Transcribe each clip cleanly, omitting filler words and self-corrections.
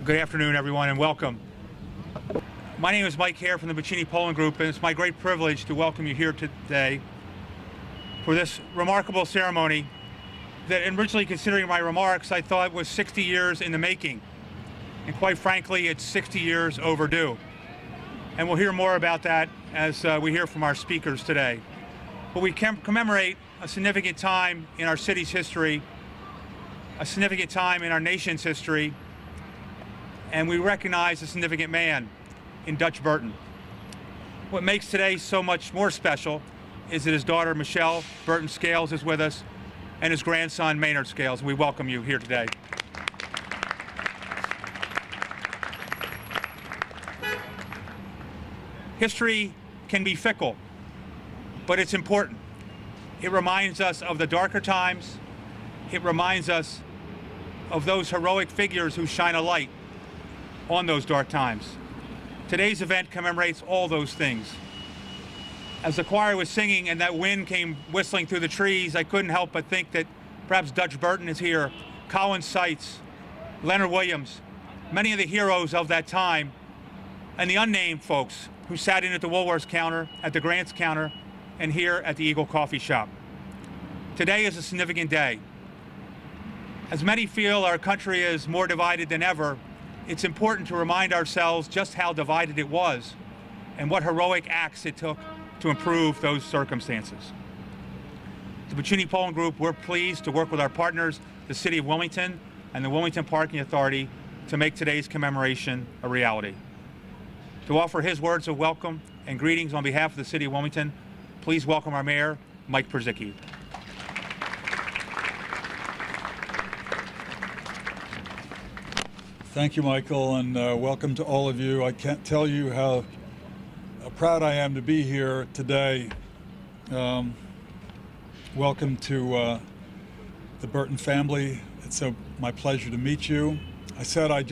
Good afternoon, everyone, and welcome. My name is Mike Hare from the Bacini Polling Group, and it's my great privilege to welcome you here today for this remarkable ceremony that, originally considering my remarks, I thought was 60 years in the making. And quite frankly, it's 60 years overdue. And we'll hear more about that as we hear from our speakers today. But we commemorate a significant time in our city's history, a significant time in our nation's history, and we recognize a significant man in Dutch Burton. What makes today so much more special is that his daughter, Michelle Burton Scales, is with us, and his grandson, Maynard Scales. We welcome you here today. History can be fickle, but it's important. It reminds us of the darker times. It reminds us of those heroic figures who shine a light on those dark times. Today's event commemorates all those things. As the choir was singing and that wind came whistling through the trees, I couldn't help but think that perhaps Dutch Burton is here, Colin Seitz, Leonard Williams, many of the heroes of that time, and the unnamed folks who sat in at the Woolworths counter, at the Grants counter, and here at the Eagle Coffee Shop. Today is a significant day. As many feel our country is more divided than ever, it's important to remind ourselves just how divided it was and what heroic acts it took to improve those circumstances. The Bacini Polling Group, we're pleased to work with our partners, the City of Wilmington and the Wilmington Parking Authority, to make today's commemoration a reality. To offer his words of welcome and greetings on behalf of the City of Wilmington, please welcome our Mayor, Mike Przicki. Thank you, Michael, and welcome to all of you. I can't tell you how proud I am to be here today. Welcome to the Burton family. It's my pleasure to meet you. I said I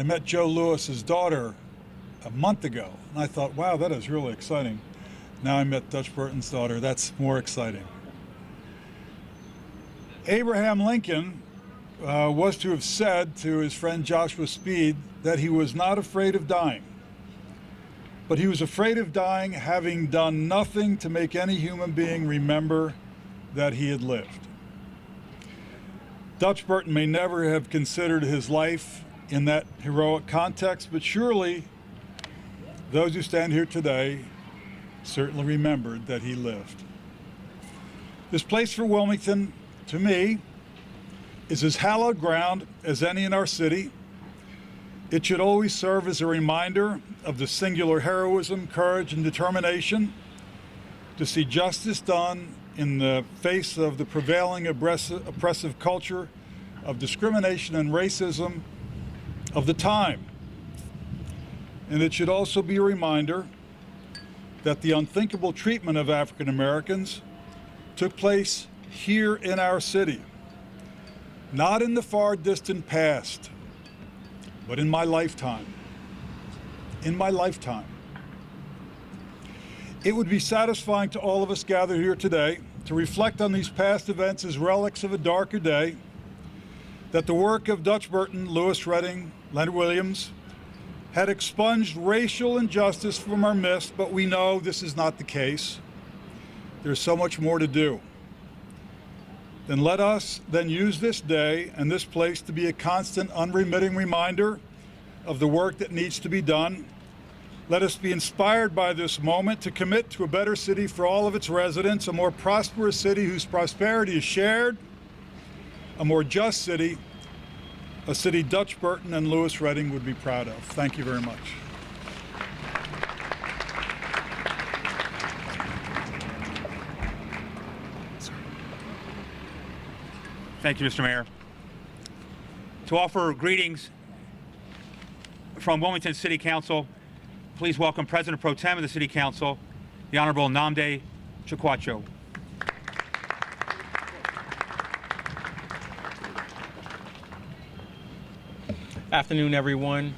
met Joe Lewis's daughter a month ago, and I thought, wow, that is really exciting. Now I met Dutch Burton's daughter. That's more exciting. Abraham Lincoln was to have said to his friend Joshua Speed that he was not afraid of dying, but he was afraid of dying having done nothing to make any human being remember that he had lived. Dutch Burton may never have considered his life in that heroic context, but surely those who stand here today certainly remembered that he lived. This place for Wilmington, to me, is as hallowed ground as any in our city. It should always serve as a reminder of the singular heroism, courage, and determination to see justice done in the face of the prevailing oppressive culture of discrimination and racism of the time. And it should also be a reminder that the unthinkable treatment of African Americans took place here in our city. Not in the far distant past, but in my lifetime. In my lifetime. It would be satisfying to all of us gathered here today to reflect on these past events as relics of a darker day, that the work of Dutch Burton, Lewis Redding, Leonard Williams had expunged racial injustice from our midst, but we know this is not the case. There's so much more to do. Then let us then use this day and this place to be a constant, unremitting reminder of the work that needs to be done. Let us be inspired by this moment to commit to a better city for all of its residents, a more prosperous city whose prosperity is shared, a more just city, a city Dutch Burton and Lewis Redding would be proud of. Thank you very much. Thank you, Mr. Mayor. To offer greetings from Wilmington City Council, please welcome President Pro Tem of the City Council, the Honorable Nnamdi Chikwacho. Afternoon, everyone.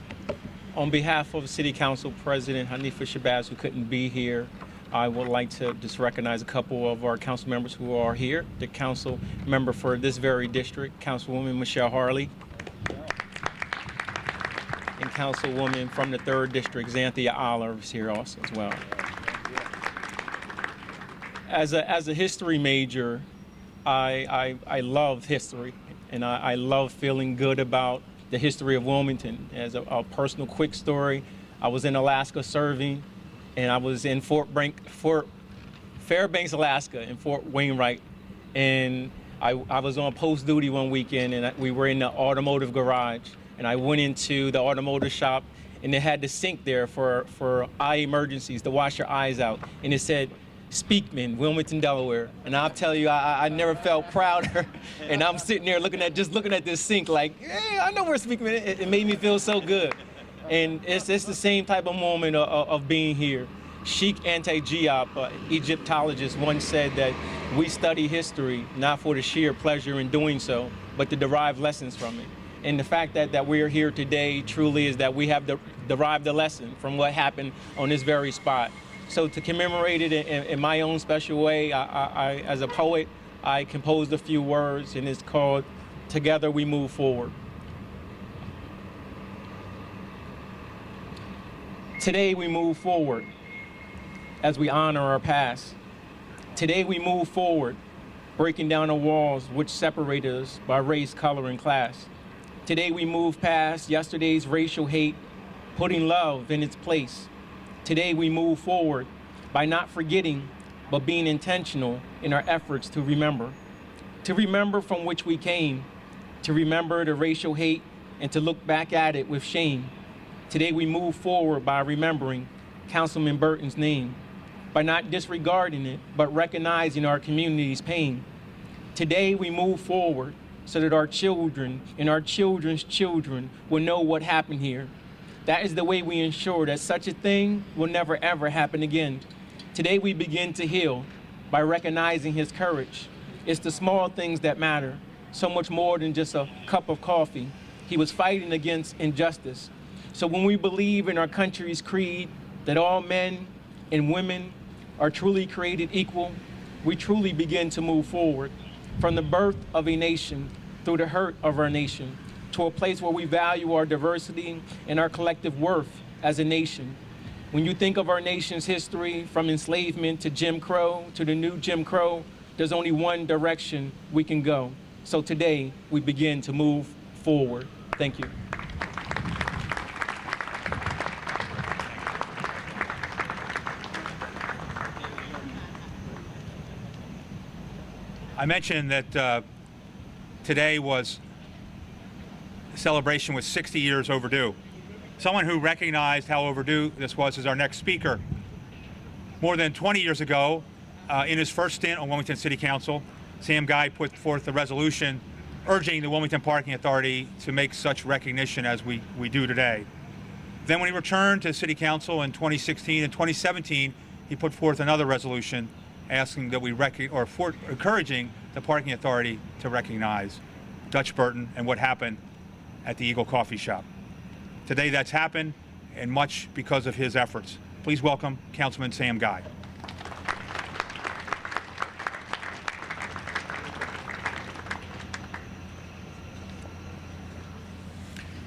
On behalf of City Council President Hanifa Shabazz, who couldn't be here, I would like to just recognize a couple of our council members who are here. The council member for this very district, Councilwoman Michelle Harley. Councilwoman from the 3rd District, Xanthia Oliver, is here also as well. As a history major, I love history, and I love feeling good about the history of Wilmington. As a personal quick story, I was in Alaska serving, and I was in Fort Fairbanks, Alaska, in Fort Wainwright, and I was on post duty one weekend, and we were in the automotive garage, and I went into the automotive shop, and they had the sink there for eye emergencies, to wash your eyes out, and it said, Speakman, Wilmington, Delaware. And I'll tell you, I never felt prouder. And I'm sitting there looking at this sink like, hey, I know where Speakman is. It made me feel so good. And it's the same type of moment of being here. Sheikh Anta-Diop, Egyptologist, once said that we study history not for the sheer pleasure in doing so, but to derive lessons from it. And the fact that we're here today truly is that we have derived a lesson from what happened on this very spot. So to commemorate it in my own special way, I, as a poet, I composed a few words, and it's called Together We Move Forward. Today we move forward as we honor our past. Today we move forward, breaking down the walls which separate us by race, color, and class. Today we move past yesterday's racial hate, putting love in its place. Today we move forward by not forgetting, but being intentional in our efforts to remember from which we came, to remember the racial hate, and to look back at it with shame. Today we move forward by remembering Councilman Burton's name, by not disregarding it, but recognizing our community's pain. Today we move forward so that our children and our children's children will know what happened here. That is the way we ensure that such a thing will never, ever happen again. Today we begin to heal by recognizing his courage. It's the small things that matter, so much more than just a cup of coffee. He was fighting against injustice. So when we believe in our country's creed that all men and women are truly created equal, we truly begin to move forward from the birth of a nation through the hurt of our nation, to a place where we value our diversity and our collective worth as a nation. When you think of our nation's history, from enslavement to Jim Crow to the new Jim Crow, there's only one direction we can go. So today, we begin to move forward. Thank you. I mentioned that today was celebration was 60 years overdue. Someone who recognized how overdue this was is our next speaker. More than 20 years ago, in his first stint on Wilmington City Council, Sam Guy put forth a resolution urging the Wilmington Parking Authority to make such recognition as we do today. Then when he returned to City Council in 2016 and 2017, he put forth another resolution asking that we encouraging the Parking Authority to recognize Dutch Burton and what happened at the Eagle Coffee Shop. Today that's happened, and much because of his efforts. Please welcome Councilman Sam Guy.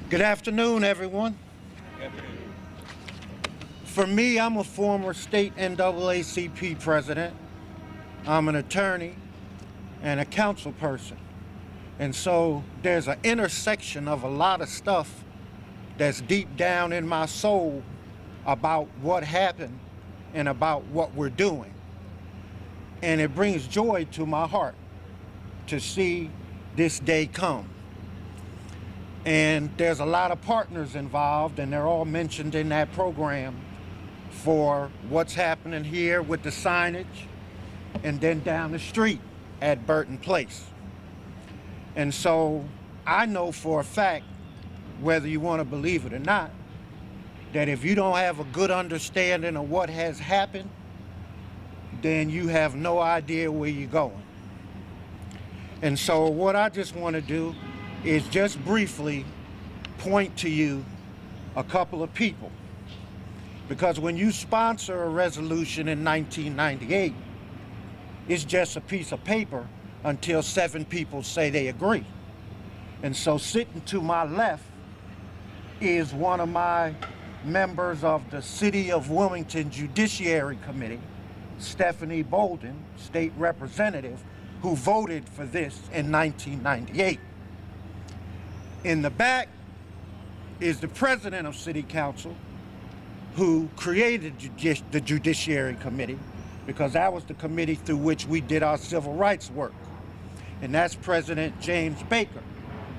Good afternoon, everyone. For me, I'm a former state NAACP president. I'm an attorney and a council person. And so there's an intersection of a lot of stuff that's deep down in my soul about what happened and about what we're doing. And it brings joy to my heart to see this day come. And there's a lot of partners involved, and they're all mentioned in that program for what's happening here with the signage and then down the street at Burton Place. And so I know for a fact, whether you want to believe it or not, that if you don't have a good understanding of what has happened, then you have no idea where you're going. And so what I just want to do is just briefly point to you a couple of people. Because when you sponsor a resolution in 1998, it's just a piece of paper until 7 people say they agree. And so sitting to my left is one of my members of the City of Wilmington Judiciary Committee, Stephanie Bolden, state representative, who voted for this in 1998. In the back is the president of City Council, who created the Judiciary Committee, because that was the committee through which we did our civil rights work. And that's President James Baker,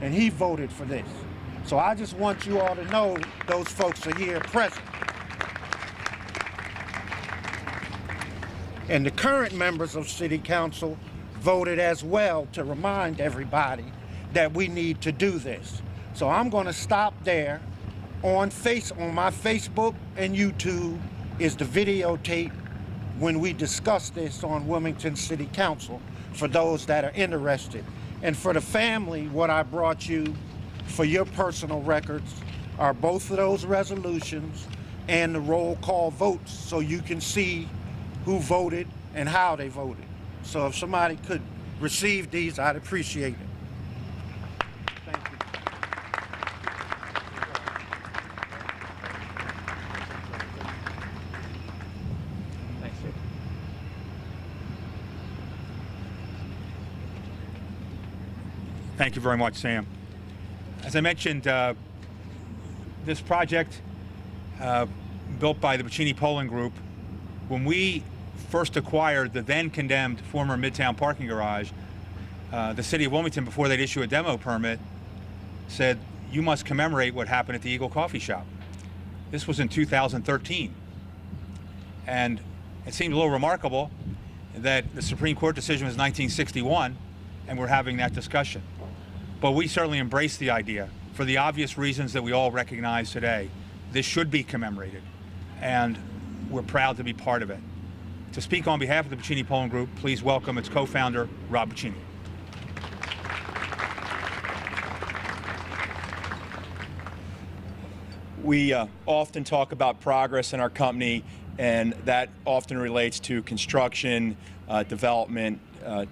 and he voted for this. So I just want you all to know those folks are here present. And the current members of City Council voted as well to remind everybody that we need to do this. So I'm going to stop there. On my Facebook and YouTube is the videotape when we discuss this on Wilmington City Council for those that are interested. And for the family, what I brought you for your personal records are both of those resolutions and the roll call votes, so you can see who voted and how they voted. So if somebody could receive these, I'd appreciate it. Thank you. Thanks, sir. Thank you very much, Sam. As I mentioned, this project built by the Buccini Polling Group, when we first acquired the then condemned former Midtown parking garage, the city of Wilmington, before they'd issue a demo permit, said, you must commemorate what happened at the Eagle Coffee Shop. This was in 2013. And it seemed a little remarkable that the Supreme Court decision was 1961 and we're having that discussion. But we certainly embrace the idea for the obvious reasons that we all recognize today. This should be commemorated, and we're proud to be part of it. To speak on behalf of the Buccini Polling Group, please welcome its co-founder, Rob Buccini. We often talk about progress in our company, and that often relates to construction, development,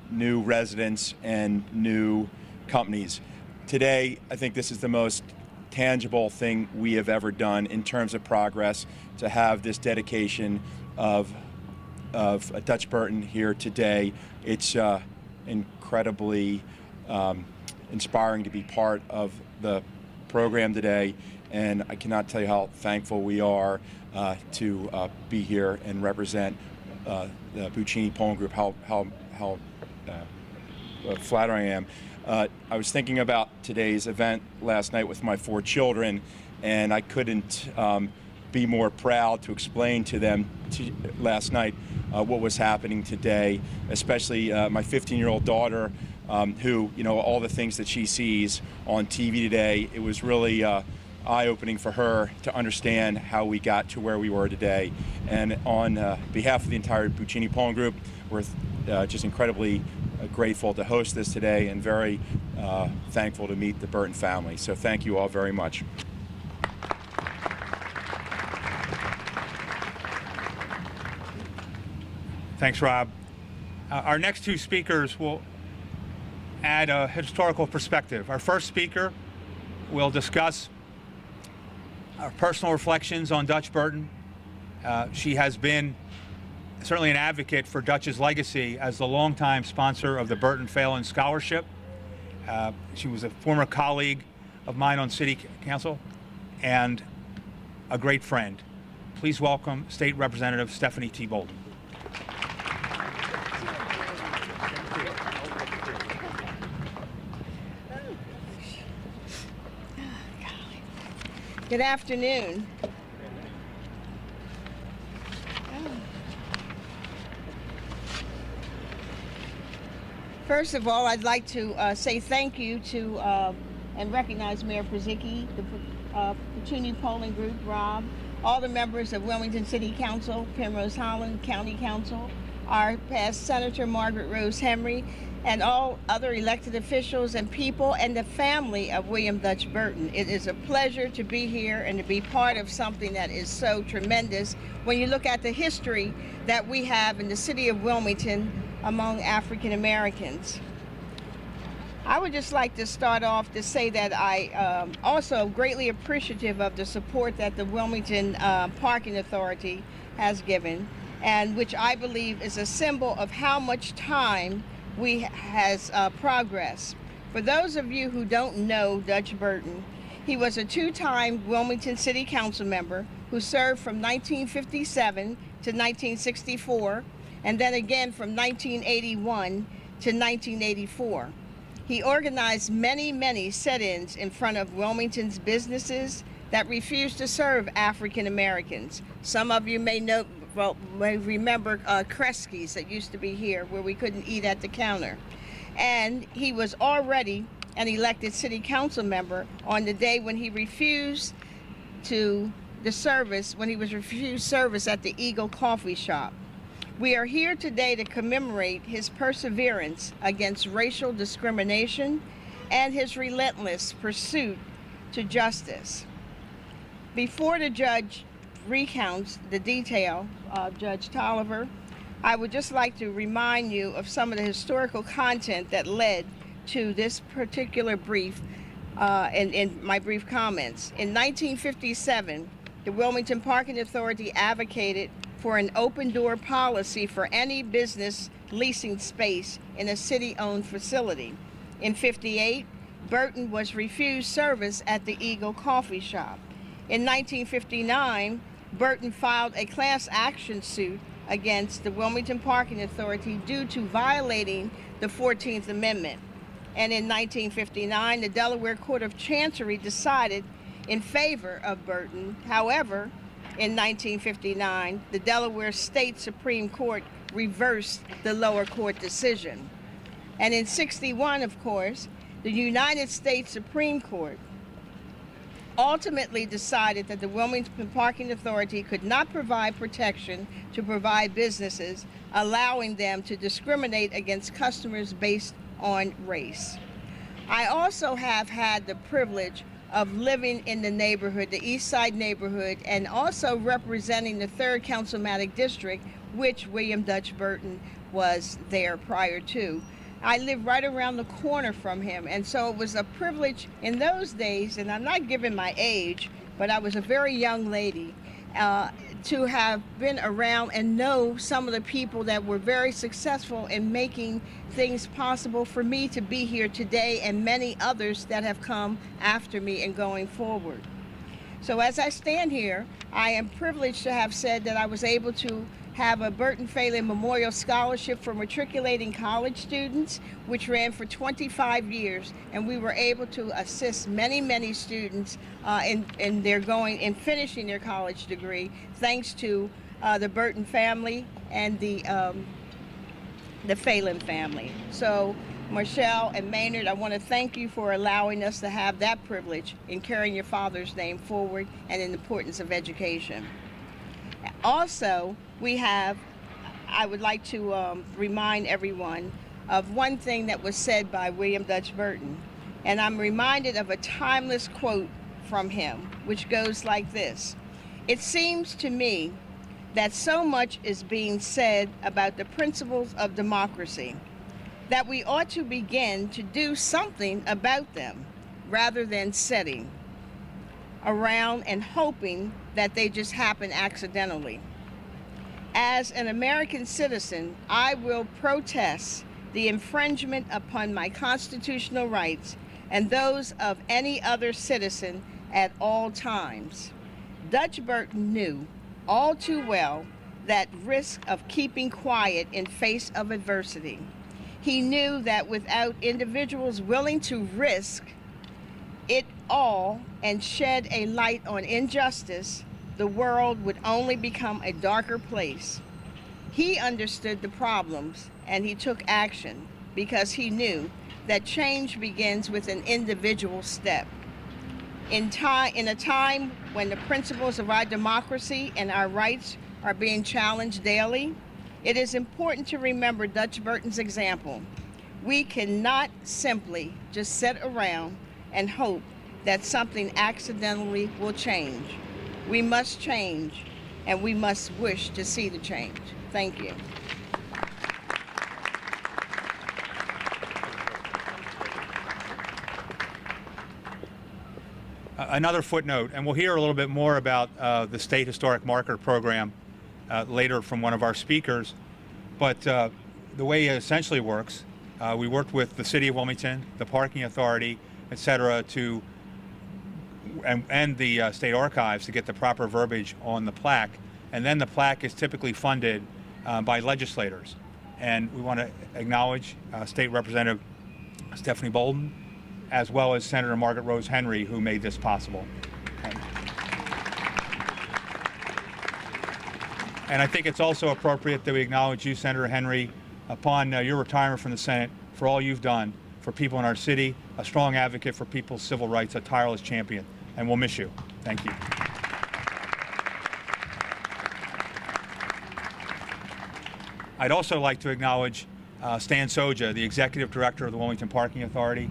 new residents, and new companies. Today, I think this is the most tangible thing we have ever done in terms of progress, to have this dedication of Dutch Burton here today. It's incredibly inspiring to be part of the program today, and I cannot tell you how thankful we are to be here and represent the Buccini Polling Group, how flattered I am. I was thinking about today's event last night with my 4 children, and I couldn't be more proud to explain to them last night what was happening today, especially my 15-year-old daughter, who, all the things that she sees on TV today. It was really eye-opening for her to understand how we got to where we were today. And on behalf of the entire Buccini Polling Group, we're just incredibly grateful to host this today, and very thankful to meet the Burton family. So thank you all very much. Thanks, Rob. Our next 2 speakers will add a historical perspective. Our first speaker will discuss our personal reflections on Dutch Burton. She has been certainly an advocate for Dutch's legacy as the longtime sponsor of the Burton Phelan Scholarship. She was a former colleague of mine on City Council and a great friend. Please welcome State Representative Stephanie T. Bolden. Good afternoon. First of all, I'd like to say thank you to and recognize Mayor Prizicki, the Buccini Polling Group, Rob, all the members of Wilmington City Council, Penrose Holland County Council, our past Senator Margaret Rose Henry, and all other elected officials and people and the family of William Dutch Burton. It is a pleasure to be here and to be part of something that is so tremendous when you look at the history that we have in the city of Wilmington among African Americans. I would just like to start off to say that I also greatly appreciative of the support that the Wilmington Parking Authority has given, and which I believe is a symbol of how much time has progressed. For those of you who don't know Dutch Burton, he was a two-time Wilmington City Council member who served from 1957 to 1964, and then again from 1981 to 1984. He organized many sit-ins in front of Wilmington's businesses that refused to serve African Americans. Some of you may remember Kresge's that used to be here where we couldn't eat at the counter. And he was already an elected city council member on the day when he refused service at the Eagle Coffee Shop. We are here today to commemorate his perseverance against racial discrimination and his relentless pursuit to justice. Before the judge recounts the detail of Judge Tolliver, I would just like to remind you of some of the historical content that led to this particular brief in my brief comments. In 1957, the Wilmington Parking Authority advocated for an open-door policy for any business leasing space in a city-owned facility. In 58, Burton was refused service at the Eagle Coffee Shop. In 1959, Burton filed a class action suit against the Wilmington Parking Authority due to violating the 14th Amendment. And in 1959, the Delaware Court of Chancery decided in favor of Burton. However, in 1959, the Delaware State Supreme Court reversed the lower court decision. And in 61, of course, the United States Supreme Court ultimately decided that the Wilmington Parking Authority could not provide protection to provide businesses, allowing them to discriminate against customers based on race. I also have had the privilege of living in the neighborhood, the East Side neighborhood, and also representing the 3rd Councilmatic District, which William Dutch Burton was there prior to. I live right around the corner from him, and so it was a privilege in those days, and I'm not giving my age, but I was a very young lady, to have been around and know some of the people that were very successful in making things possible for me to be here today, and many others that have come after me and going forward. So as I stand here, I am privileged to have said that I was able to have a Burton Phelan Memorial Scholarship for matriculating college students, which ran for 25 years, and we were able to assist many students in finishing their college degree, thanks to the Burton family and the Phelan family. So, Marshall and Maynard, I want to thank you for allowing us to have that privilege in carrying your father's name forward and in the importance of education. Also, I would like to remind everyone of one thing that was said by William Dutch Burton. And I'm reminded of a timeless quote from him, which goes like this: "It seems to me that so much is being said about the principles of democracy that we ought to begin to do something about them rather than sitting around and hoping that they just happen accidentally. As an American citizen, I will protest the infringement upon my constitutional rights and those of any other citizen at all times." Dutch Burton knew all too well that risk of keeping quiet in face of adversity. He knew that without individuals willing to risk it all and shed a light on injustice, the world would only become a darker place. He understood the problems and he took action because he knew that change begins with an individual step. In a time when the principles of our democracy and our rights are being challenged daily, it is important to remember Dutch Burton's example. We cannot simply just sit around and hope that something accidentally will change. We must change, and we must wish to see the change. Thank you. Another footnote, and we'll hear a little bit more about the State Historic Marker Program later from one of our speakers, but the way it essentially works, we worked with the City of Wilmington, the Parking Authority, et cetera, and the State Archives to get the proper verbiage on the plaque, and then the plaque is typically funded by legislators. And we want to acknowledge State Representative Stephanie Bolden, as well as Senator Margaret Rose Henry, who made this possible. And I think it's also appropriate that we acknowledge you, Senator Henry, upon your retirement from the Senate, for all you've done for people in our city, a strong advocate for people's civil rights, a tireless champion, and we'll miss you. Thank you. I'd also like to acknowledge Stan Soja, the Executive Director of the Wilmington Parking Authority,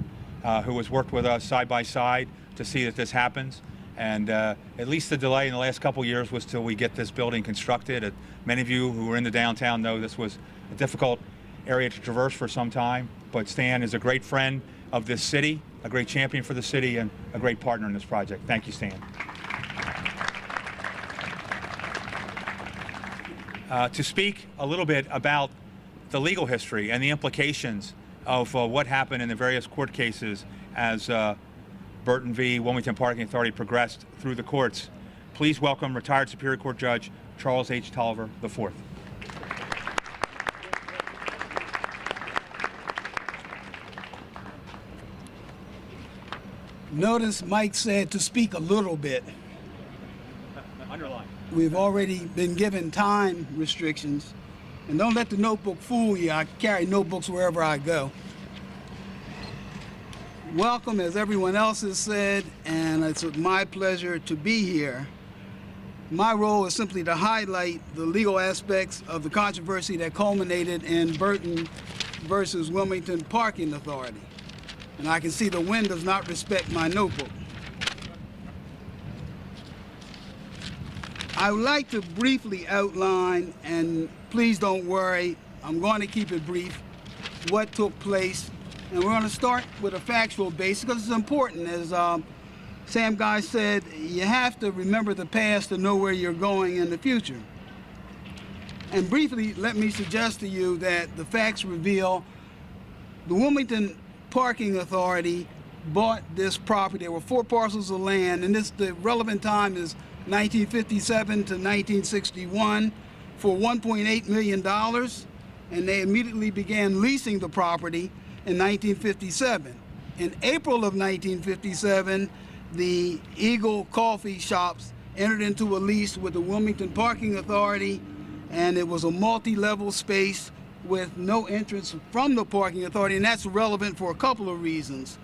who has worked with us side by side to see that this happens. And at least the delay in the last couple years was till we get this building constructed. Many of you who were in the downtown know this was a difficult area to traverse for some time, but Stan is a great friend of this city, a great champion for the city, and a great partner in this project. Thank you, Stan. To speak a little bit about the legal history and the implications of what happened in the various court cases as Burton v. Wilmington Parking Authority progressed through the courts, please welcome retired Superior Court Judge Charles H. Tolliver IV. Notice Mike said to speak a little bit. Underline. We've already been given time restrictions. And don't let the notebook fool you. I carry notebooks wherever I go. Welcome, as everyone else has said, and it's my pleasure to be here. My role is simply to highlight the legal aspects of the controversy that culminated in Burton versus Wilmington Parking Authority. And I can see the wind does not respect my notebook. I would like to briefly outline, and please don't worry, I'm going to keep it brief, what took place. And we're going to start with a factual base because it's important. As Sam Guy said, you have to remember the past to know where you're going in the future. And briefly, let me suggest to you that the facts reveal the Wilmington Parking Authority bought this property. There were 4 parcels of land, and the relevant time is 1957 to 1961 for $1.8 million, and they immediately began leasing the property in 1957. In April of 1957, the Eagle Coffee Shops entered into a lease with the Wilmington Parking Authority, and it was a multi-level space with no entrance from the Parking Authority, and that's relevant for a couple of reasons.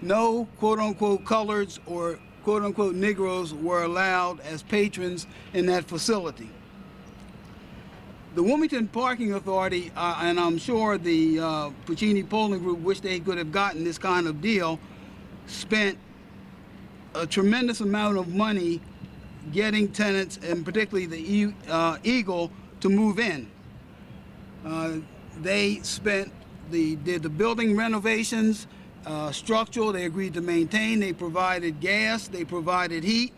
No quote-unquote coloreds or quote-unquote Negroes were allowed as patrons in that facility. The Wilmington Parking Authority, and I'm sure the Puccini Polling Group wish they could have gotten this kind of deal, spent a tremendous amount of money getting tenants, and particularly the Eagle, to move in. They did the building renovations, structural, they agreed to maintain, they provided gas, they provided heat,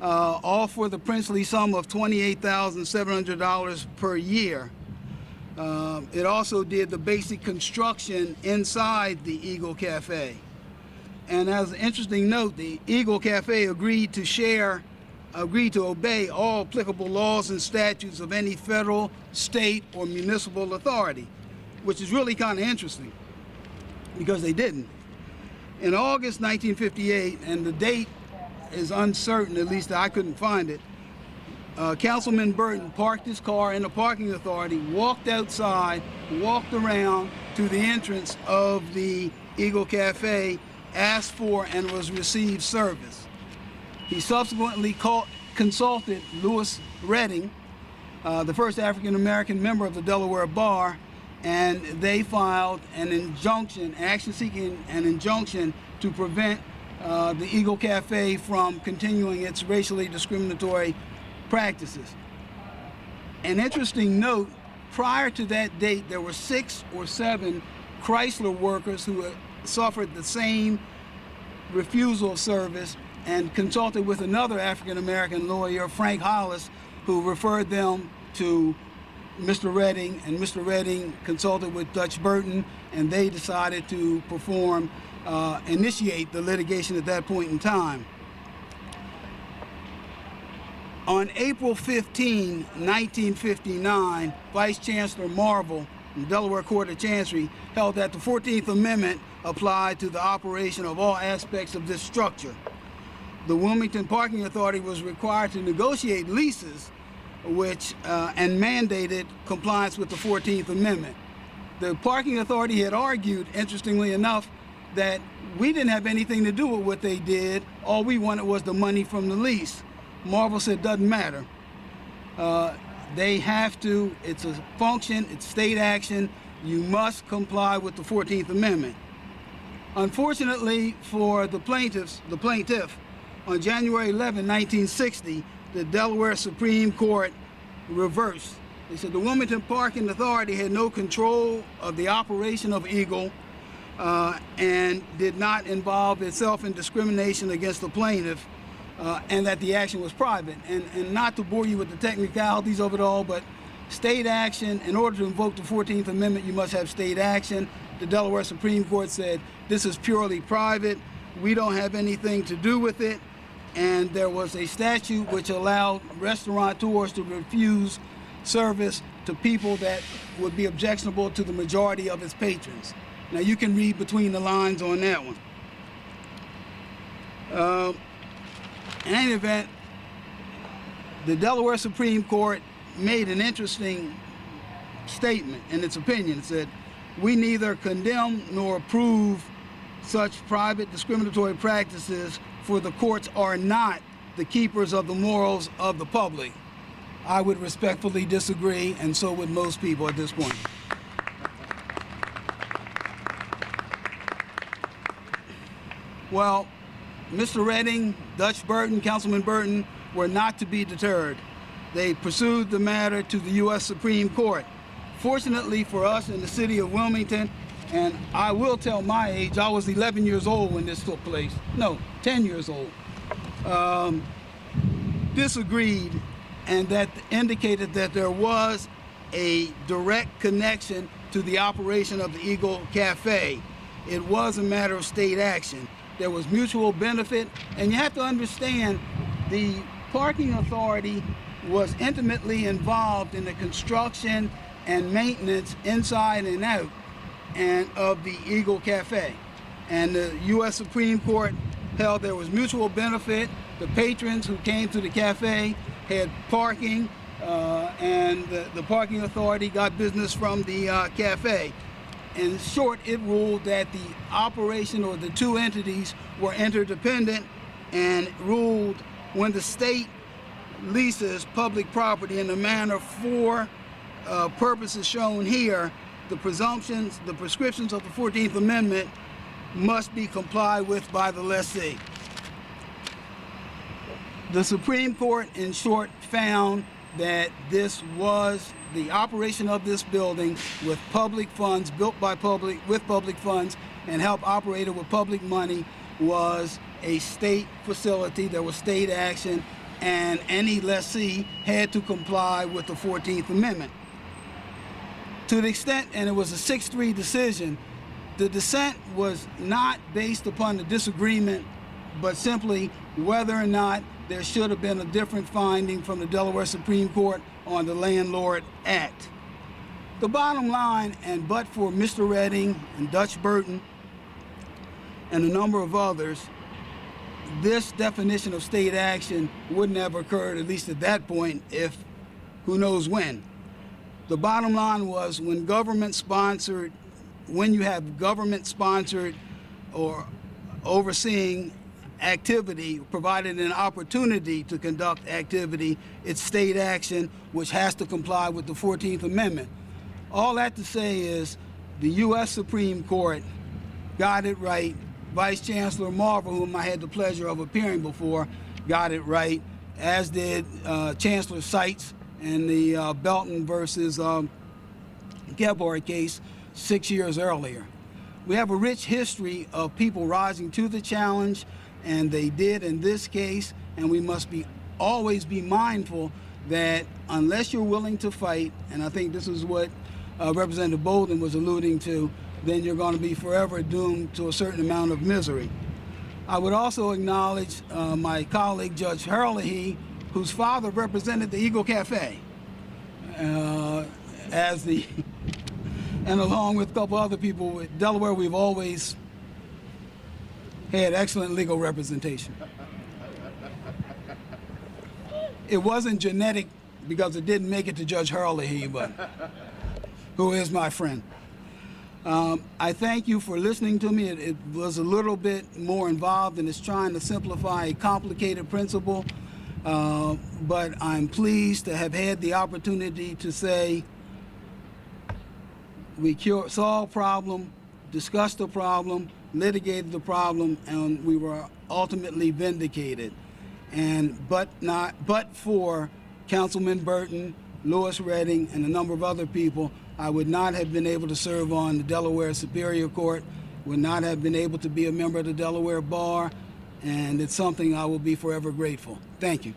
all for the princely sum of $28,700 per year. It also did the basic construction inside the Eagle Cafe. And as an interesting note, the Eagle Cafe agreed to obey all applicable laws and statutes of any federal, state, or municipal authority, which is really kind of interesting because they didn't. In August 1958, and the date is uncertain, at least I couldn't find it, Councilman Burton parked his car in the parking authority, walked outside, walked around to the entrance of the Eagle Cafe, asked for and was received service. He subsequently consulted Lewis Redding, the first African-American member of the Delaware Bar, and they filed an injunction, action seeking an injunction to prevent the Eagle Cafe from continuing its racially discriminatory practices. An interesting note, prior to that date, there were 6 or 7 Chrysler workers who had suffered the same refusal of service, and consulted with another African-American lawyer, Frank Hollis, who referred them to Mr. Redding, and Mr. Redding consulted with Dutch Burton, and they decided to initiate the litigation at that point in time. On April 15, 1959, Vice Chancellor Marvel in the Delaware Court of Chancery held that the 14th Amendment applied to the operation of all aspects of this structure. The Wilmington Parking Authority was required to negotiate leases and mandated compliance with the 14th Amendment. The Parking Authority had argued, interestingly enough, that we didn't have anything to do with what they did. All we wanted was the money from the lease. Marvel said, doesn't matter. They have to, it's a function, it's state action. You must comply with the 14th Amendment. Unfortunately for the plaintiff, on January 11, 1960, the Delaware Supreme Court reversed. They said the Wilmington Parking Authority had no control of the operation of Eagle and did not involve itself in discrimination against the plaintiff, and that the action was private. And not to bore you with the technicalities of it all, but state action, in order to invoke the 14th Amendment, you must have state action. The Delaware Supreme Court said this is purely private. We don't have anything to do with it. And there was a statute which allowed restaurateurs to refuse service to people that would be objectionable to the majority of its patrons. Now you can read between the lines on that one. In any event, the Delaware Supreme Court made an interesting statement in its opinion. It said, we neither condemn nor approve such private discriminatory practices, for the courts are not the keepers of the morals of the public. I would respectfully disagree, and so would most people at this point. Well, Mr. Redding, Dutch Burton, Councilman Burton were not to be deterred. They pursued the matter to the U.S. Supreme Court. Fortunately for us in the city of Wilmington, and I will tell my age, I was 11 years old when this took place. No, 10 years old. Disagreed, and that indicated that there was a direct connection to the operation of the Eagle Cafe. It was a matter of state action. There was mutual benefit, and you have to understand the parking authority was intimately involved in the construction and maintenance inside and out and of the Eagle Cafe. And the U.S. Supreme Court held there was mutual benefit. The patrons who came to the cafe had parking, and the parking authority got business from the cafe. In short, it ruled that the operation or the two entities were interdependent, and ruled when the state leases public property in the manner for purposes shown here, the presumptions, the prescriptions of the 14th Amendment must be complied with by the lessee. The Supreme Court, in short, found that this was the operation of this building with public funds, built by public, with public funds, and helped operated with public money, was a state facility. There was state action, and any lessee had to comply with the 14th Amendment. To the extent, and it was a 6-3 decision, the dissent was not based upon the disagreement, but simply whether or not there should have been a different finding from the Delaware Supreme Court on the Landlord Act. The bottom line, and but for Mr. Redding and Dutch Burton and a number of others, this definition of state action wouldn't have occurred, at least at that point, if who knows when. The bottom line was when you have government-sponsored or overseeing activity, provided an opportunity to conduct activity, it's state action which has to comply with the 14th Amendment. All that to say is the U.S. Supreme Court got it right. Vice Chancellor Marvel, whom I had the pleasure of appearing before, got it right, as did Chancellor Seitz in the Belton versus Gebhardt case 6 years earlier. We have a rich history of people rising to the challenge and they did in this case, and we must always be mindful that unless you're willing to fight, and I think this is what Representative Bolden was alluding to, then you're going to be forever doomed to a certain amount of misery. I would also acknowledge my colleague, Judge Herlihy, whose father represented the Eagle Cafe, and along with a couple other people with Delaware, we've always had excellent legal representation. It wasn't genetic because it didn't make it to Judge Herlihy, but who is my friend. I thank you for listening to me. It was a little bit more involved and it's trying to simplify a complicated principle, but I'm pleased to have had the opportunity to say we solved problem, discussed the problem, litigated the problem, and we were ultimately vindicated. But for Councilman Burton, Louis Redding, and a number of other people, I would not have been able to serve on the Delaware Superior Court, would not have been able to be a member of the Delaware Bar, and it's something I will be forever grateful. Thank you.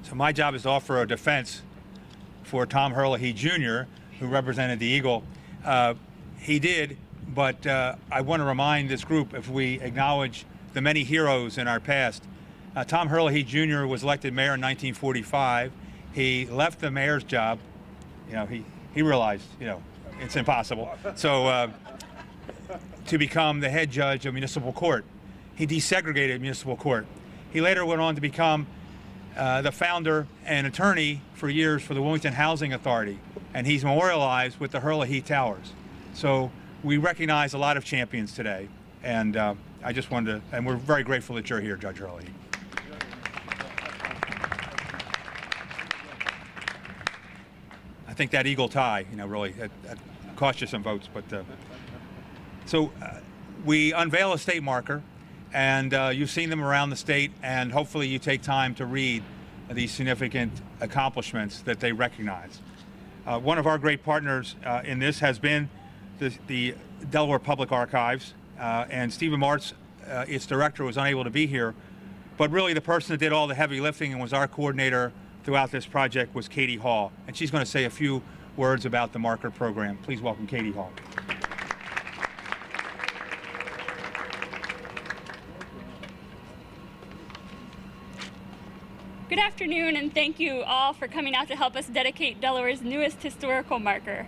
So my job is to offer a defense for Tom Herlihy Jr., who represented the Eagle. He did, but I want to remind this group, if we acknowledge the many heroes in our past. Tom Herlihy Jr. was elected mayor in 1945. He left the mayor's job. He realized, it's impossible. So to become the head judge of municipal court. He desegregated municipal court. He later went on to become the founder and attorney for years for the Wilmington Housing Authority, and he's memorialized with the Herlihy Towers. So we recognize a lot of champions today, and I just wanted to, and we're very grateful that you're here, Judge Herlihy. I think that Eagle tie, really, that cost you some votes, but so we unveil a state marker, and you've seen them around the state, and hopefully you take time to read these significant accomplishments that they recognize. One of our great partners in this has been the Delaware Public Archives, and Stephen Martz, its director, was unable to be here, but really the person that did all the heavy lifting and was our coordinator throughout this project was Katie Hall, and she's going to say a few words about the marker program. Please welcome Katie Hall. Good afternoon, and thank you all for coming out to help us dedicate Delaware's newest historical marker.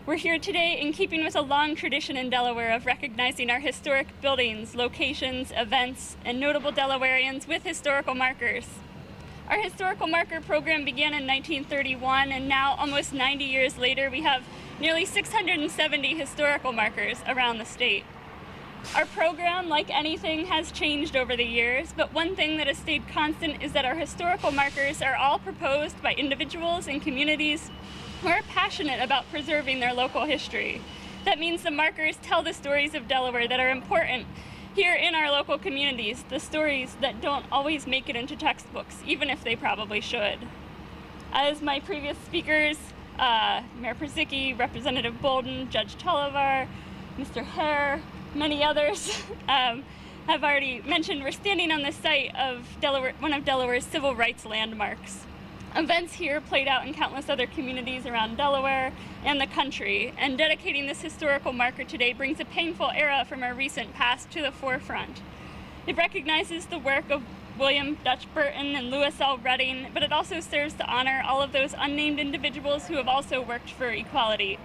We're here today in keeping with a long tradition in Delaware of recognizing our historic buildings, locations, events, and notable Delawareans with historical markers. Our historical marker program began in 1931, and now, almost 90 years later, we have nearly 670 historical markers around the state. Our program, like anything, has changed over the years, but one thing that has stayed constant is that our historical markers are all proposed by individuals and communities who are passionate about preserving their local history. That means the markers tell the stories of Delaware that are important here in our local communities, the stories that don't always make it into textbooks, even if they probably should. As my previous speakers, Mayor Przicki, Representative Bolden, Judge Tolliver, Mr. Hare, many others have already mentioned, we're standing on the site of one of Delaware's civil rights landmarks. Events here played out in countless other communities around Delaware and the country, and dedicating this historical marker today brings a painful era from our recent past to the forefront. It recognizes the work of William Dutch Burton and Louis L. Redding, but it also serves to honor all of those unnamed individuals who have also worked for equality,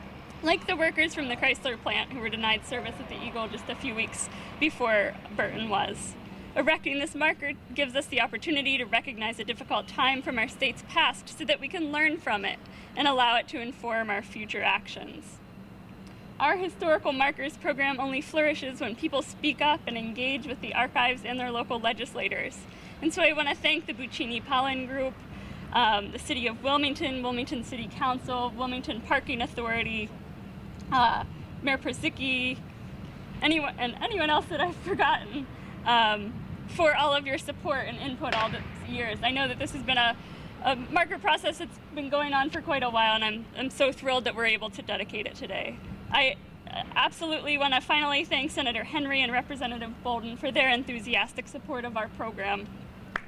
like the workers from the Chrysler plant who were denied service at the Eagle just a few weeks before Burton was. Erecting this marker gives us the opportunity to recognize a difficult time from our state's past so that we can learn from it and allow it to inform our future actions. Our historical markers program only flourishes when people speak up and engage with the archives and their local legislators. And so I want to thank the Buccini-Pollan Group, the City of Wilmington, Wilmington City Council, Wilmington Parking Authority, Mayor Przicki, anyone else that I've forgotten, for all of your support and input all these years. I know that this has been a a marker process that's been going on for quite a while, and I'm so thrilled that we're able to dedicate it today. I absolutely want to finally thank Senator Henry and Representative Bolden for their enthusiastic support of our program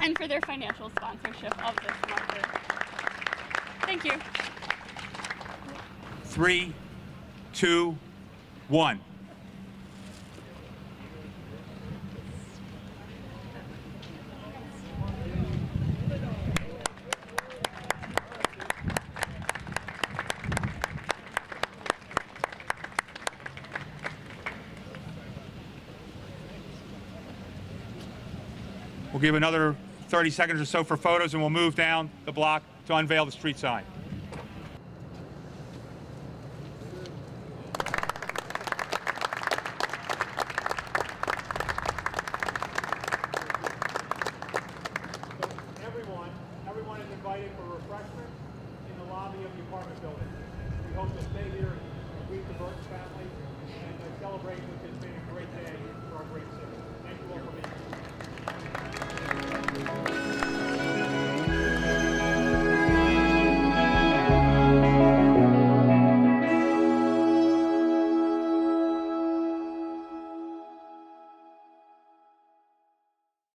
and for their financial sponsorship of this marker. Thank you. 3, 2, 1. We'll give another 30 seconds or so for photos, and we'll move down the block to unveil the street sign. Everyone is invited for refreshments in the lobby of the apartment building. We hope to stay here and greet the Burton family and celebrate what has been a great day for our great city. Thank you all for being here.